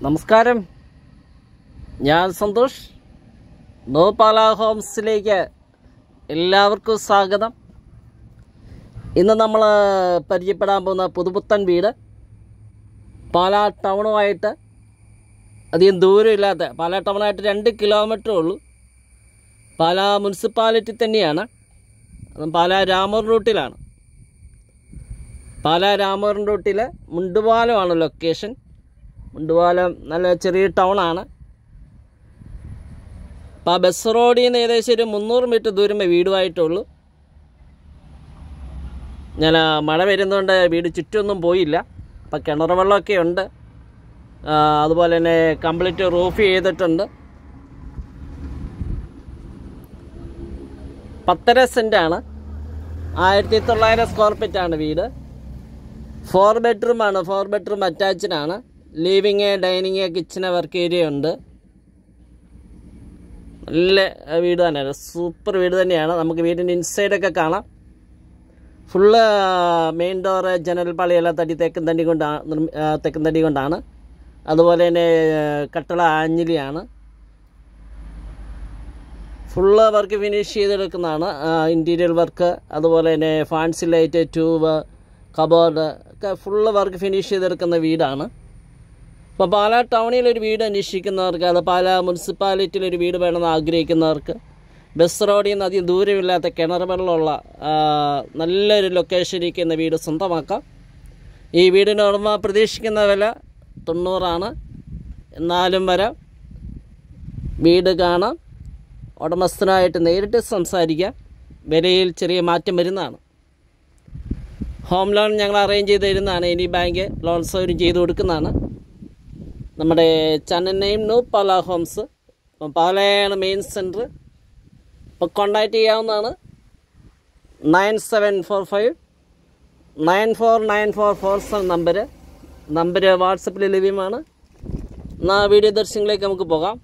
നമസ്കാരം, ഞാൻ സന്തോഷ്. നോ പാലാ ഹോംസിലേക്ക് എല്ലാവർക്കും സ്വാഗതം. ഇന്ന് നമ്മൾ പരിചയപ്പെടാൻ പോകുന്ന പുതുപുത്തൻ വീട് പാലാ ടൗണുമായിട്ട് അധികം ദൂരമില്ലാത്ത, പാലാ ടൗണായിട്ട് 2 കിലോമീറ്റർ ഉള്ളൂ. പാലാ മുനിസിപ്പാലിറ്റി തന്നെയാണ്. പാലാ രാമൂർ റൂട്ടിലാണ്. പാലാ രാമൂർ റൂട്ടിൽ മുണ്ടുപാലമാണ് ലൊക്കേഷൻ. മുണ്ടുപാലം നല്ല ചെറിയ ടൗണാണ്. അപ്പോൾ ആ ബസ് റോഡിൽ നിന്ന് ഏകദേശം ഒരു 300 മീറ്റർ ദൂരമേ വീടുമായിട്ടുള്ളൂ. ഞാൻ മഴ വരുന്നതുകൊണ്ട് വീട് ചുറ്റൊന്നും പോയില്ല. അപ്പം കിണർ വെള്ളമൊക്കെ ഉണ്ട്. അതുപോലെ തന്നെ കംപ്ലീറ്റ് റൂഫ് ചെയ്തിട്ടുണ്ട്. 10.5 സെൻറ്റാണ്. 1900 സ്ക്വയർ ഫീറ്റാണ് വീട്. 4 ബെഡ്റൂമാണ്. 4 ബെഡ്റൂം അറ്റാച്ച്ഡാണ്. Living, dining, kitchen, work area ഉണ്ട്. നല്ല വീട് തന്നെയാണ്. സൂപ്പർ വീട് തന്നെയാണ്. നമുക്ക് വീടിൻ്റെ ഇൻസൈഡൊക്കെ കാണാം. ഫുള്ള് മെയിൻ ഡോറ്, ജനൽ പാളിയെല്ലാം തെക്കൻ തടി കൊണ്ടാണ്. അതുപോലെ തന്നെ കട്ടള ആഞ്ഞിലിയാണ്. ഫുള്ള് വർക്ക് ഫിനിഷ് ചെയ്തെടുക്കുന്നതാണ്. ഇൻറ്റീരിയർ വർക്ക്, അതുപോലെ തന്നെ ഫാൻസി ലൈറ്റ്, ട്യൂബ്, കബോർഡ് ഒക്കെ ഫുള്ള് വർക്ക് ഫിനിഷ് ചെയ്തെടുക്കുന്ന വീടാണ്. അപ്പോൾ പാലാ ടൗണിലൊരു വീട് അന്വേഷിക്കുന്നവർക്ക്, അത് പാലാ മുനിസിപ്പാലിറ്റിയിലൊരു വീട് വേണമെന്ന് ആഗ്രഹിക്കുന്നവർക്ക്, ബസ് റോഡിൽ നിന്ന് അധികം ദൂരമില്ലാത്ത കിണർ വെള്ളമുള്ള നല്ലൊരു ലൊക്കേഷനിരിക്കുന്ന വീട് സ്വന്തമാക്കാം. ഈ വീടിന് ഉടമ പ്രതീക്ഷിക്കുന്ന വില 90 എന്നാലും വരാം. വീട് കാണാം. ഉടമസ്ഥനായിട്ട് നേരിട്ട് സംസാരിക്കാം. വിലയിൽ ചെറിയ മാറ്റം വരുന്നതാണ്. ഹോം ലോൺ ഞങ്ങൾ അറേഞ്ച് ചെയ്ത് തരുന്നതാണ്. ഇനി ബാങ്ക് ലോൺ സൗകര്യം ചെയ്ത് കൊടുക്കുന്നതാണ്. നമ്മുടെ ചാനൽ നെയിം നോ പാലാ ഹോംസ്. അപ്പം പാലയാണ് മെയിൻ സെൻറ്റർ. അപ്പോൾ കോൺടാക്റ്റ് ചെയ്യാവുന്നതാണ്. 9745 949447 നമ്പർ വാട്സപ്പിൽ ലഭ്യമാണ്. എന്നാൽ വീഡിയോ ദർശനങ്ങളിലേക്ക് നമുക്ക് പോകാം.